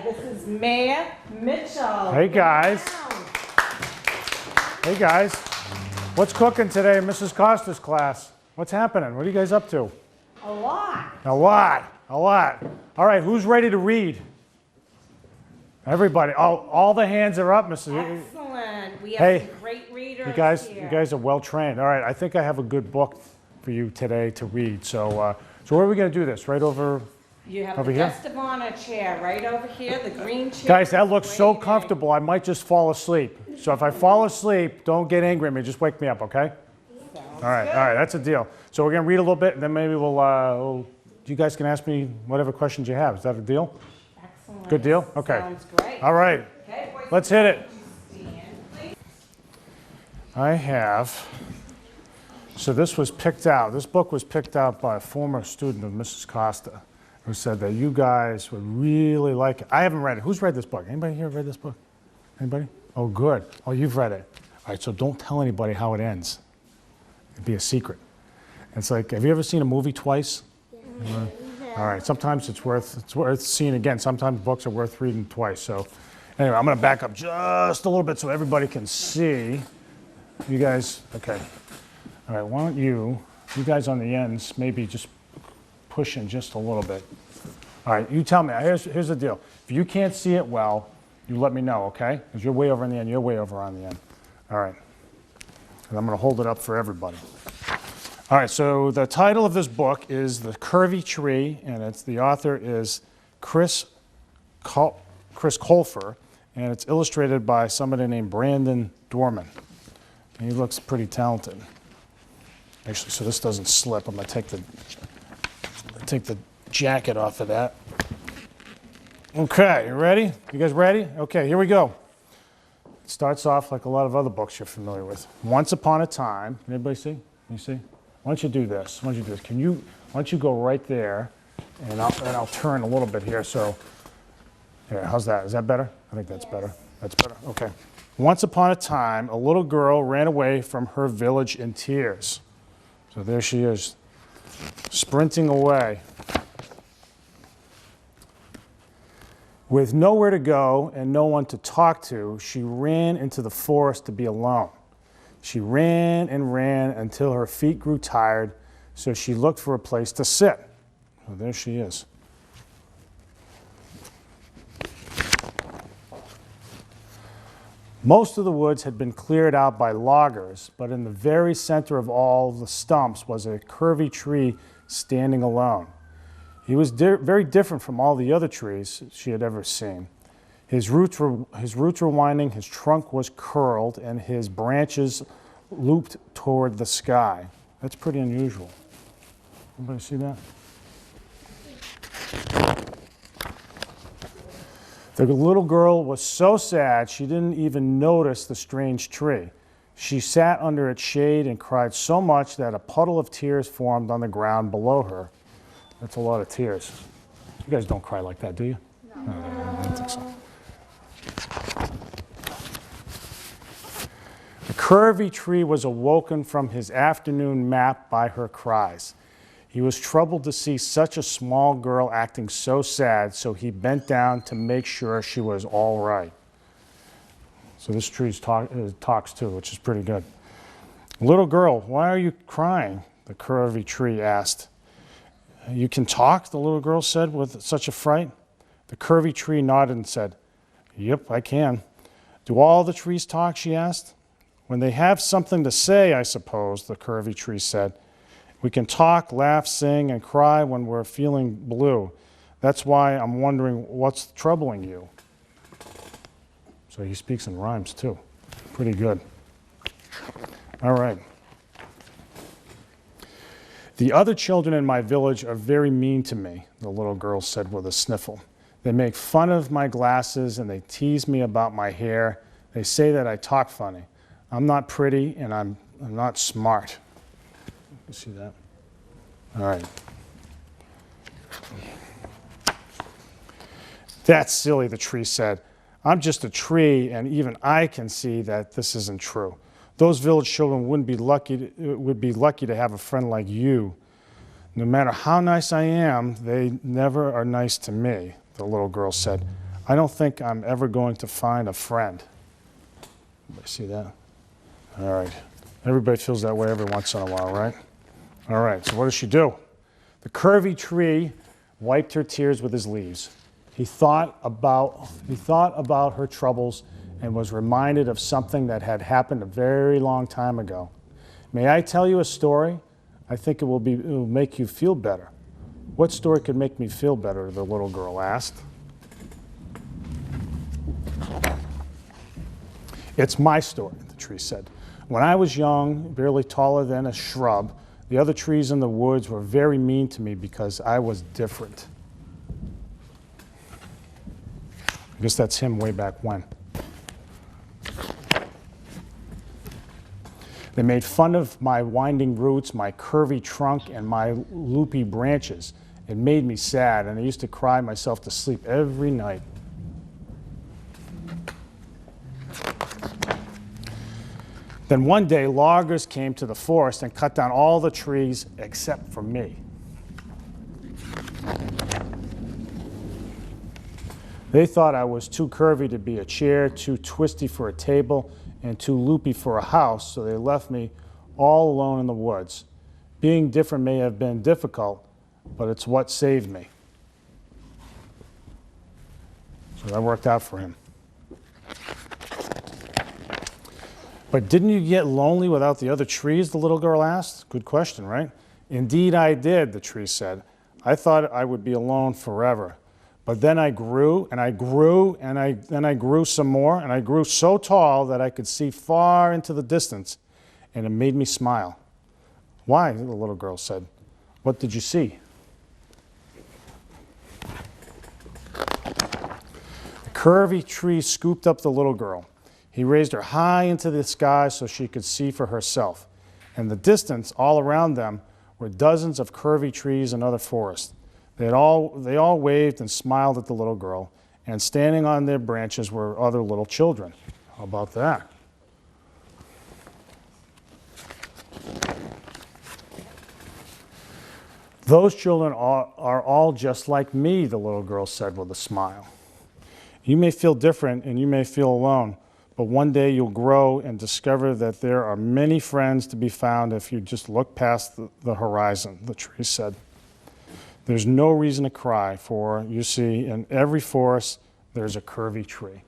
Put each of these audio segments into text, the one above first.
this is Mayor Mitchell. Hey guys. Hey guys. What's cooking today in Mrs. Costa's class? What's happening? What are you guys up to? A lot. A lot. A lot. All right, who's ready to read? Everybody. Oh, all the hands are up, Mrs. Excellent. We have some great readers here. You guys are well trained. All right, I think I have a good book for you today to read. So, so where are we going to do this? Right over? You have over the here? guest of honor chair right over here, the green chair. Guys, that looks so comfortable, I might just fall asleep. So if I fall asleep, don't get angry at me. Just wake me up, okay? All right, that's a deal. So we're going to read a little bit, and then maybe you guys can ask me whatever questions you have. Is that a deal? Excellent. Good deal? Okay. Sounds great. All right. Okay, boys, let's hit it. stand, I have, so this book was picked out by a former student of Mrs. Costa, who said that you guys would really like it. I haven't read it. Who's read this book? Anybody here read this book? Anybody? Oh, good. Oh, you've read it. All right, so don't tell anybody how it ends. It'd be a secret. It's like, have you ever seen a movie twice? Yeah. All right, sometimes it's worth seeing again. Sometimes books are worth reading twice. So anyway, I'm going to back up just a little bit so everybody can see. You guys, okay. All right, why don't you guys on the ends, maybe just push in just a little bit. All right, you tell me. Here's the deal. If you can't see it well, you let me know, okay? Because you're way over on the end, you're way over on the end. All right. And I'm going to hold it up for everybody. All right, so the title of this book is The Curvy Tree, and the author is Chris Colfer, and it's illustrated by somebody named Brandon Dorman. And he looks pretty talented. Actually, so this doesn't slip. I'm going to take the jacket off of that. Okay, you ready? You guys ready? Okay, here we go. It starts off like a lot of other books you're familiar with. Once upon a time, anybody see? You see? Why don't you do this? Why don't you go right there, and I'll turn a little bit here. So, here, how's that? Is that better? I think that's better. That's better. Okay. Once upon a time, a little girl ran away from her village in tears. So there she is, sprinting away. With nowhere to go and no one to talk to, she ran into the forest to be alone. She ran and ran until her feet grew tired, so she looked for a place to sit. So there she is. Most of the woods had been cleared out by loggers, but in the very center of all the stumps was a curvy tree standing alone. He was very different from all the other trees she had ever seen. His roots were winding, his trunk was curled, and his branches looped toward the sky. That's pretty unusual. Anybody see that? The little girl was so sad she didn't even notice the strange tree. She sat under its shade and cried so much that a puddle of tears formed on the ground below her. That's a lot of tears. You guys don't cry like that, do you? No. I don't think so. The curvy tree was awoken from his afternoon nap by her cries. He was troubled to see such a small girl acting so sad, so he bent down to make sure she was all right. So this tree talks too, which is pretty good. Little girl, why are you crying? The curvy tree asked. You can talk, the little girl said with such a fright. The curvy tree nodded and said, Yep, I can. Do all the trees talk, she asked. When they have something to say, I suppose, the curvy tree said. We can talk, laugh, sing, and cry when we're feeling blue. That's why I'm wondering what's troubling you. So he speaks in rhymes too. Pretty good. All right. The other children in my village are very mean to me, the little girl said with a sniffle. They make fun of my glasses and they tease me about my hair. They say that I talk funny. I'm not pretty and I'm not smart. You see that? All right. That's silly, the tree said. I'm just a tree, and even I can see that this isn't true. Those village children would be lucky to have a friend like you. No matter how nice I am, they never are nice to me, the little girl said. I don't think I'm ever going to find a friend. Everybody see that? All right. Everybody feels that way every once in a while, right? All right, so what does she do? The curvy tree wiped her tears with his leaves. He thought about her troubles and was reminded of something that had happened a very long time ago. May I tell you a story? I think it will make you feel better. What story could make me feel better? The little girl asked. It's my story, the tree said. When I was young, barely taller than a shrub, the other trees in the woods were very mean to me because I was different. I guess that's him way back when. They made fun of my winding roots, my curvy trunk, and my loopy branches. It made me sad, and I used to cry myself to sleep every night. Then one day, loggers came to the forest and cut down all the trees except for me. They thought I was too curvy to be a chair, too twisty for a table, and too loopy for a house, so they left me all alone in the woods. Being different may have been difficult, but it's what saved me. So that worked out for him. But didn't you get lonely without the other trees, the little girl asked? Good question, right? Indeed I did, the tree said. I thought I would be alone forever. But then I grew, and I grew, and then I grew some more, and I grew so tall that I could see far into the distance, and it made me smile. Why? The little girl said. What did you see? The curvy tree scooped up the little girl. He raised her high into the sky so she could see for herself. In the distance, all around them, were dozens of curvy trees and other forests. They all waved and smiled at the little girl, and standing on their branches were other little children. How about that? Those children are all just like me, the little girl said with a smile. You may feel different and you may feel alone, but one day you'll grow and discover that there are many friends to be found if you just look past the horizon, the tree said. There's no reason to cry, for you see, in every forest there's a curvy tree.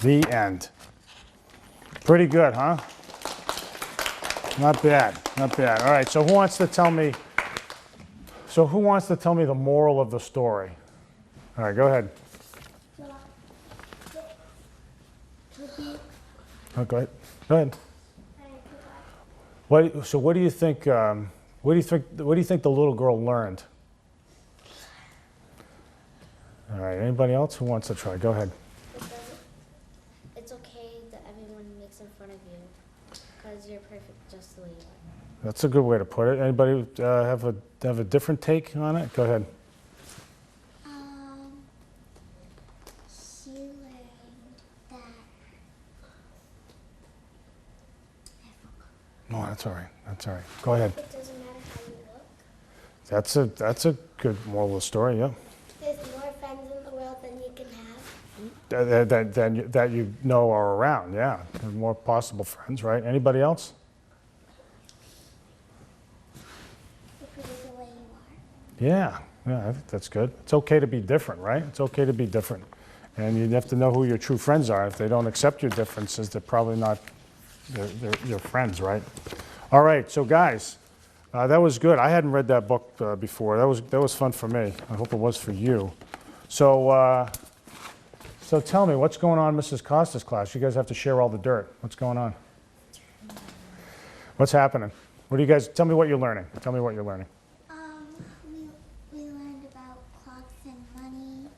The end. Pretty good, huh? Not bad, not bad. All right, so who wants to tell me the moral of the story? All right, go ahead. Oh, go ahead. Go ahead. So what do you think? What do you think the little girl learned? All right. Anybody else who wants to try? Go ahead. It's okay that everyone makes fun of you, because you're perfect just the way you are. That's a good way to put it. Anybody have a different take on it? Go ahead. She learned that. No, that's all right. That's all right. Go ahead. It doesn't matter how you look. That's a good moral of the story. Yeah. There's more friends in the world than you can have. That you know are around. Yeah. There's more possible friends, right? Anybody else? If you're the way you are. Yeah. Yeah. I think that's good. It's okay to be different, right? It's okay to be different, and you have to know who your true friends are. If they don't accept your differences, they're probably not. They're your friends, right? All right, so guys, that was good. I hadn't read that book before. That was fun for me. I hope it was for you. So tell me, what's going on in Mrs. Costa's class? You guys have to share all the dirt. What's going on? What's happening? What do you guys? Tell me what you're learning. Tell me what you're learning. We learned about clocks and money.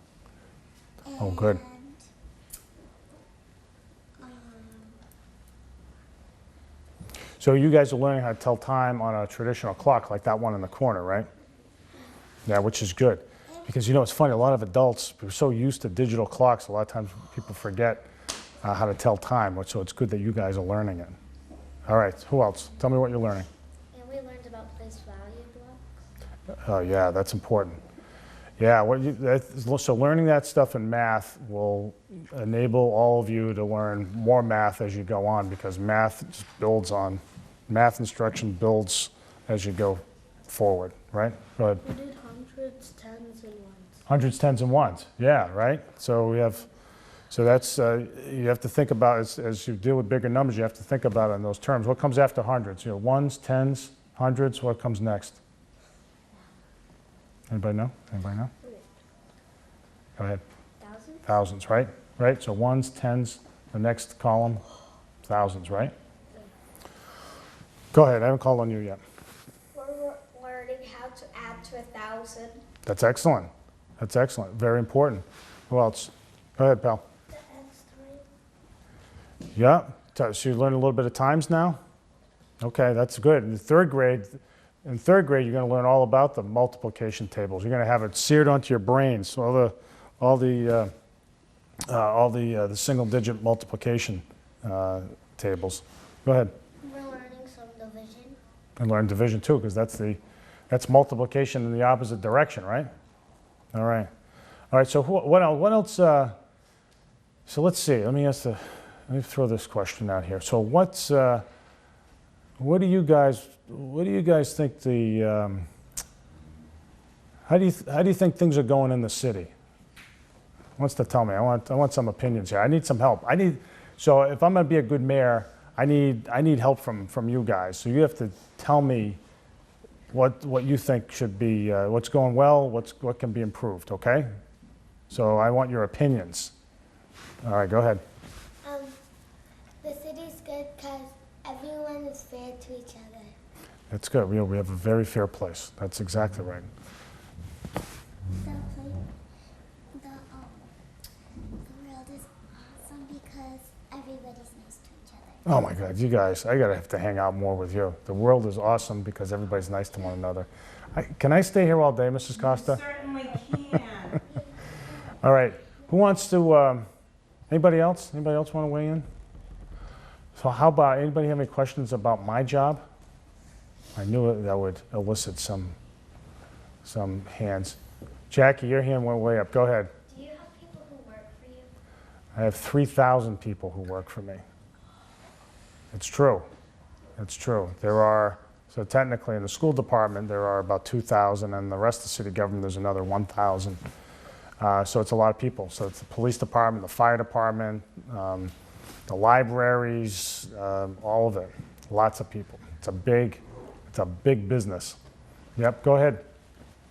Oh, good. So you guys are learning how to tell time on a traditional clock like that one in the corner, right? Yeah, which is good. Because, you know, it's funny, a lot of adults, we're so used to digital clocks, a lot of times people forget how to tell time, so it's good that you guys are learning it. All right, who else? Tell me what you're learning. And we learned about place value blocks. Oh, yeah, that's important. Yeah, so learning that stuff in math will enable all of you to learn more math as you go on, because math just builds on, math instruction builds as you go forward, right? Go ahead. We did hundreds, tens, and ones. Hundreds, tens, and ones, yeah, right? So we have, so that's, you have to think about, as you deal with bigger numbers, you have to think about it in those terms. What comes after hundreds? You know, ones, tens, hundreds, what comes next? Anybody know? Anybody know? Go ahead. Thousands? Thousands, right? Right, so ones, tens, the next column, thousands, right? Go ahead, I haven't called on you yet. We're learning how to add to 1,000. That's excellent. That's excellent, very important. Who else? Go ahead, pal. The nth time. Yeah, so you learn a little bit of times now? Okay, that's good. In third grade, you're going to learn all about the multiplication tables. You're going to have it seared onto your brains. So all the single-digit multiplication tables. Go ahead. We're learning some division. And learn division too, because that's multiplication in the opposite direction, right? All right. All right. So what else? So let's see. Let me throw this question out here. So what do you guys think the how do you think things are going in the city? Who wants to tell me? I want some opinions here. I need some help. So if I'm going to be a good mayor, I need help from you guys. So you have to tell me what you think should be, what's going well, what can be improved, okay? So I want your opinions. All right, go ahead. The city's good because everyone is fair to each other. That's good. We have a very fair place. That's exactly right. The world is awesome because everybody's nice to each other. Oh my God, you guys, I gotta have to hang out more with you. The world is awesome because everybody's nice to one another. Can I stay here all day, Mrs. Costa? Certainly can. All right, who wants to, anybody else? Anybody else want to weigh in? So how about, anybody have any questions about my job? I knew that would elicit some hands. Jackie, your hand went way up. Go ahead. Do you have people who work for you? I have 3,000 people who work for me. It's true. It's true. So technically in the school department, there are about 2,000, and the rest of the city government, there's another 1,000. So it's a lot of people. So it's the police department, the fire department, the libraries, all of it. Lots of people. It's a big business. Yep, go ahead.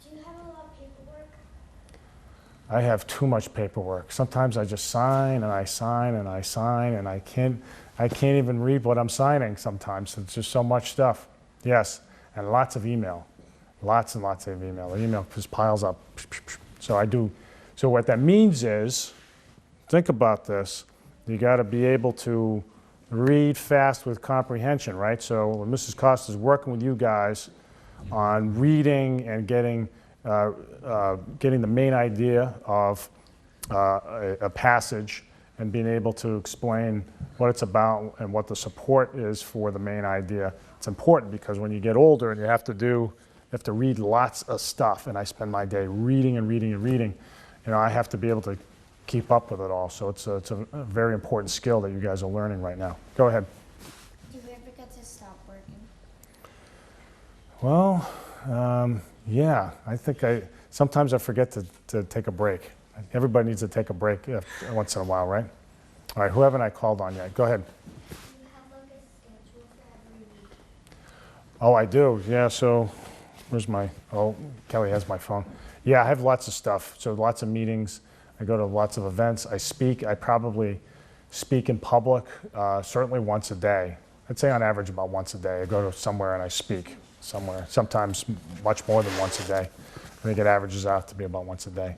Do you have a lot of paperwork? I have too much paperwork. Sometimes I just sign and I sign and I sign, and I can't even read what I'm signing sometimes. It's just so much stuff. Yes, and lots of email. Lots and lots of email. The email just piles up. So what that means is, think about this, you got to be able to read fast with comprehension, right? So when Mrs. Costa is working with you guys on reading and getting the main idea of a passage and being able to explain what it's about and what the support is for the main idea, it's important, because when you get older and you have to read lots of stuff, and I spend my day reading and reading and reading, I have to be able to keep up with it all. So it's a very important skill that you guys are learning right now. Go ahead. Do you ever get to stop working? Well, yeah, I think sometimes I forget to take a break. Everybody needs to take a break once in a while, right? All right, who haven't I called on yet? Go ahead. Do you have like a schedule for every week? Oh, I do, yeah, so Kelly has my phone. Yeah, I have lots of stuff, so lots of meetings. I go to lots of events. I speak. I probably speak in public certainly once a day. I'd say on average about once a day. I go to somewhere and I speak somewhere, sometimes much more than once a day. I think it averages out to be about once a day.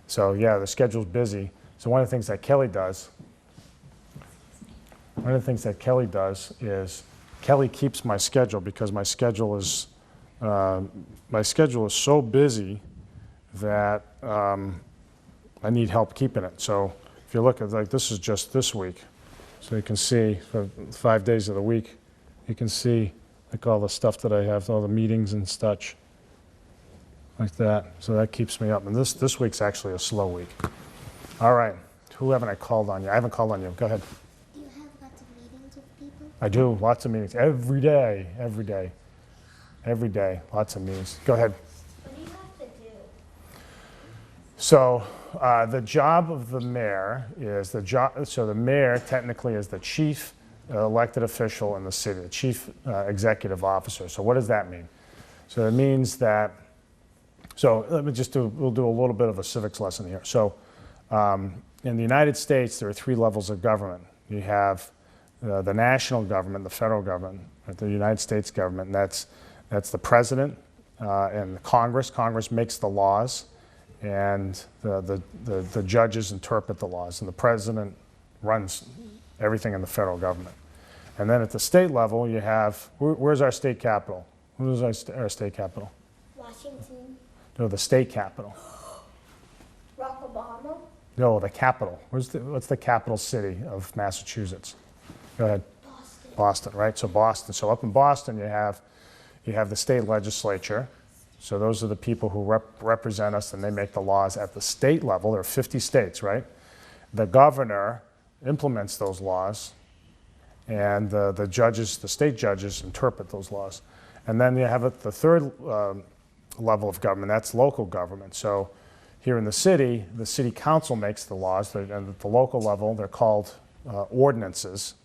So yeah, the schedule's busy. So one of the things that Kelly does is Kelly keeps my schedule, because my schedule is so busy that I need help keeping it. So if you look at, like, this is just this week. So you can see for 5 days of the week, you can see like all the stuff that I have, all the meetings and such. like that. So that keeps me up. And this week's actually a slow week. All right. Who haven't I called on you? I haven't called on you. Go ahead. Do you have lots of meetings with people? I do. Lots of meetings. Every day. Every day. Every day. Lots of meetings. Go ahead. What do you have to do? So the job of the mayor is so the mayor technically is the chief elected official in the city, the chief executive officer. So what does that mean? So it means that, so let me we'll do a little bit of a civics lesson here. So in the United States, there are 3 levels of government. You have the national government, the federal government, the United States government, and that's the president and the Congress. Congress makes the laws, and the judges interpret the laws, and the president runs everything in the federal government. And then at the state level, you have, where's our state capital? Where's our state capital? Washington. No, the state capital. Barack Obama. No, the capital. What's the capital city of Massachusetts? Go ahead. Boston. Boston, right? So Boston. So up in Boston, you have the state legislature. So those are the people who represent us, and they make the laws at the state level. There are 50 states, right? The governor implements those laws, and the judges, the state judges, interpret those laws. And then you have the third level of government. That's local government. So here in the city council makes the laws, and at the local level, they're called ordinances,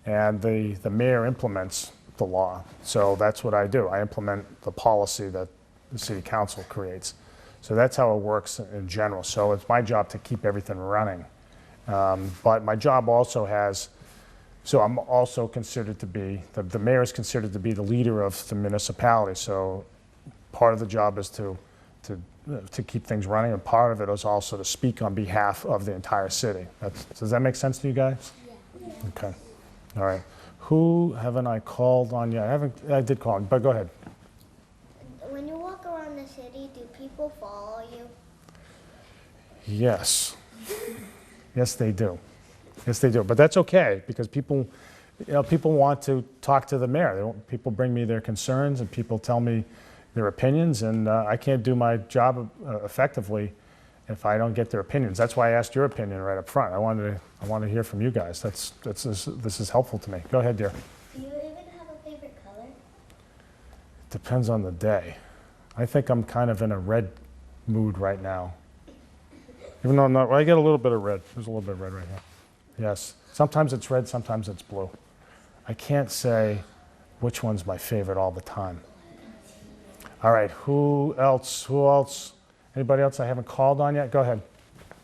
and the mayor implements the law. So that's what I do. I implement the policy that the city council creates. So that's how it works in general. So it's my job to keep everything running. But my job also has, so I'm also considered to be, the mayor is considered to be the leader of the municipality. So part of the job is to keep things running, and part of it is also to speak on behalf of the entire city. Does that make sense to you guys? Yeah. Okay. All right. Who haven't I called on yet? I did call on, but go ahead. When you walk around the city, do people follow you? Yes. Yes, they do. Yes, they do. But that's okay, because people want to talk to the mayor. People bring me their concerns, and people tell me their opinions, and I can't do my job effectively if I don't get their opinions. That's why I asked your opinion right up front. I want to hear from you guys. This is helpful to me. Go ahead, dear. Do you even have a favorite color? Depends on the day. I think I'm kind of in a red mood right now. Even though I'm not, I get a little bit of red. There's a little bit of red right here. Yes. Sometimes it's red, sometimes it's blue. I can't say which one's my favorite all the time. All right, who else? Anybody else I haven't called on yet? Go ahead.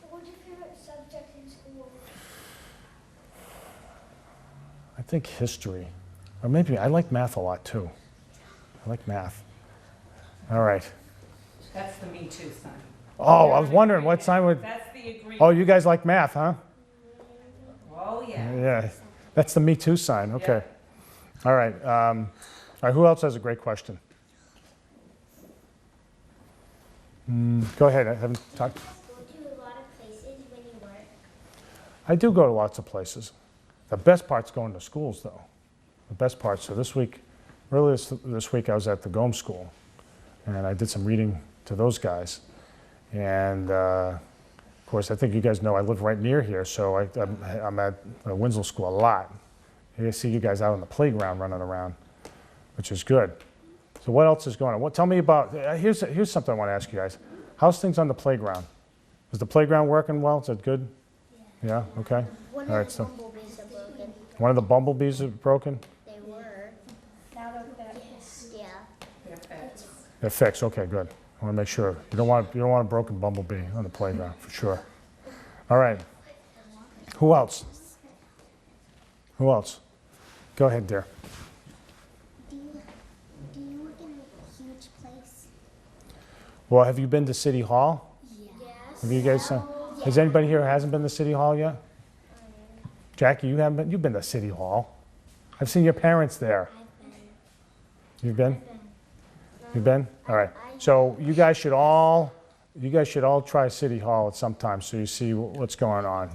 What was your favorite subject in school? I think history. Or maybe I like math a lot too. I like math. All right. That's the Me Too sign. Oh, I was wondering what sign would... That's the agreement. Oh, you guys like math, huh? Oh, yeah. Yeah. That's the Me Too sign. Okay. All right. All right, who else has a great question? Go ahead. I haven't talked. Do you go to a lot of places when you work? I do go to lots of places. The best part's going to schools, though. The best part. So this week, this week I was at the Gomes School, and I did some reading to those guys. And of course, I think you guys know I live right near here, so I'm at Winslow School a lot. I see you guys out on the playground running around, which is good. So what else is going on? Tell me about, here's something I want to ask you guys. How's things on the playground? Is the playground working well? Is it good? Yeah, okay. One All of right, the so bumblebees are broken. one of the bumblebees are broken? They were. Now they're fixed. Yeah. They're fixed. They're fixed, okay, good. I want to make sure. You don't want a broken bumblebee on the playground, for sure. All right. Who else? Who else? Go ahead, dear. Do you work in a huge place? Well, have you been to City Hall? Yes. Have you guys? Has anybody here who hasn't been to City Hall yet? Jackie, you haven't been? You've been to City Hall. I've seen your parents there. You've been? You've been? All right. So you guys should all try City Hall at some time so you see what's going on.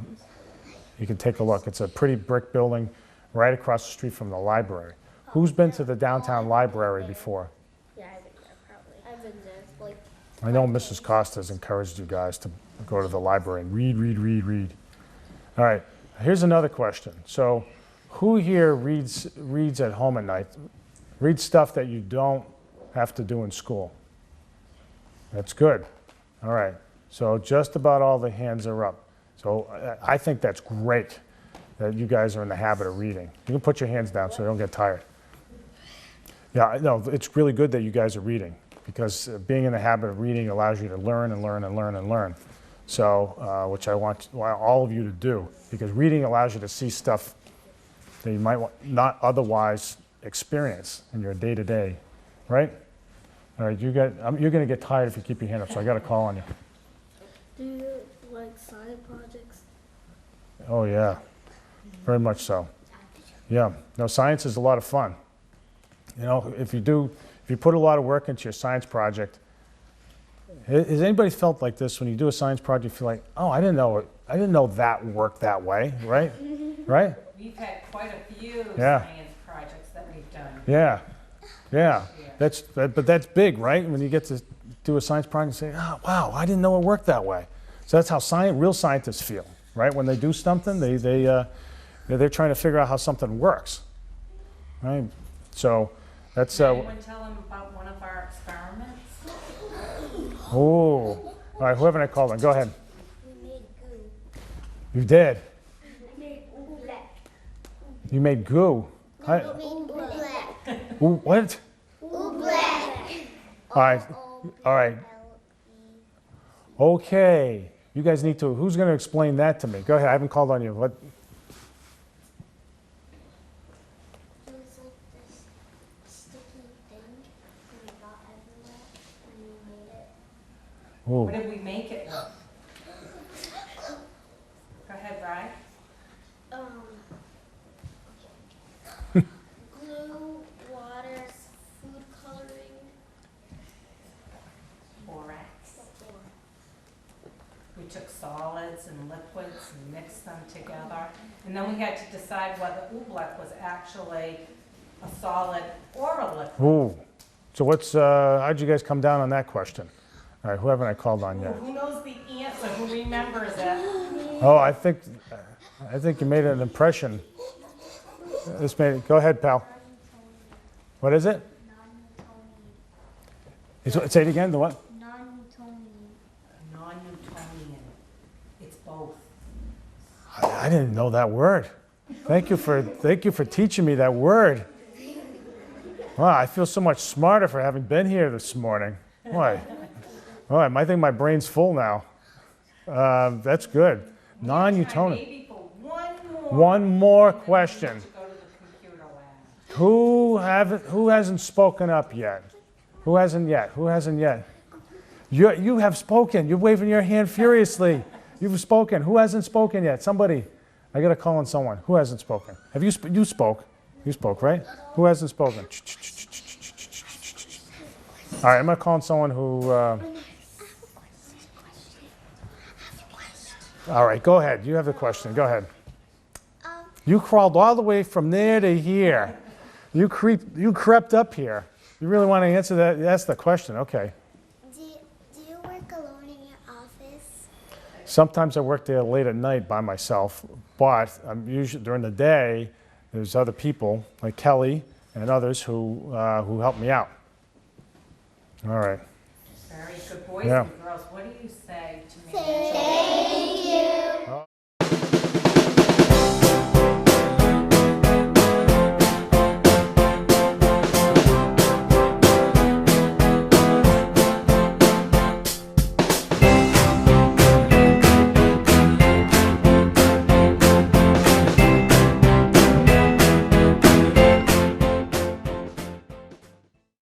You can take a look. It's a pretty brick building right across the street from the library. Who's been to the downtown library before? Yeah, I've been there probably. I've been there like I know Mrs. Costa has encouraged you guys to go to the library and read, read, read, read. All right, here's another question. So who here reads at home at night? Reads stuff that you don't have to do in school? That's good. All right, so just about all the hands are up. So I think that's great that you guys are in the habit of reading. You can put your hands down so you don't get tired. Yeah, no, it's really good that you guys are reading, because being in the habit of reading allows you to learn and learn and learn and learn. So, which I want all of you to do, because reading allows you to see stuff that you might not otherwise experience in your day-to-day, right? All right, you're going to get tired if you keep your hand up, so I got to call on you. Do you like science projects? Oh, yeah, very much so. Yeah, no, science is a lot of fun. You know, if you put a lot of work into your science project, has anybody felt like this when you do a science project? You feel like, oh, I didn't know that worked that way, right? Right? We've had quite a few Yeah. science projects that we've done. Yeah, yeah. But that's big, right? When you get to do a science project and say, oh, wow, I didn't know it worked that way. So that's how real scientists feel, right? When they do something, they're trying to figure out how something works, right? So that's. Did anyone tell them about one of our experiments? Oh, all right. Whoever I called on, go ahead. We made goo. You did. We made oobleck. You made goo. We made oobleck. Ooh, what? Oobleck. All right. All right. Okay. You guys need to. Who's going to explain that to me? Go ahead. I haven't called on you. What? It was like this sticky thing and it got everywhere and we made it. Ooh. What did we make it with? Go ahead, Bri. Glue, water, food coloring. Borax. We took solids and liquids and mixed them together. And then we had to decide whether oobleck was actually a solid or a liquid. Ooh. So how'd you guys come down on that question? All right, who haven't I called on yet? Who knows the answer? Who remembers it? Oh, I think you made an impression. Go ahead, pal. What is it? Say it again, the what? Non-Newtonian. Non-Newtonian. It's both. I didn't know that word. Thank you for teaching me that word. Wow, I feel so much smarter for having been here this morning. Boy. All right, I think my brain's full now. That's good. Non-Newtonian. Maybe for one more. One more question. To go to the computer lab. Who hasn't spoken up yet? Who hasn't yet? Who hasn't yet? You have spoken. You're waving your hand furiously. You've spoken. Who hasn't spoken yet? Somebody. I got to call on someone. Who hasn't spoken? Have you? You spoke. You spoke, right? Who hasn't spoken? All right, I'm going to call on someone who... All right, go ahead. You have the question. Go ahead. You crawled all the way from there to here. You crept up here. You really want to answer that? Ask the question. Okay. Do you work alone in your office? Sometimes I work there late at night by myself, but I'm usually during the day. There's other people like Kelly and others who help me out. All right. Very good. Boys Yeah. and girls, what do you say to me?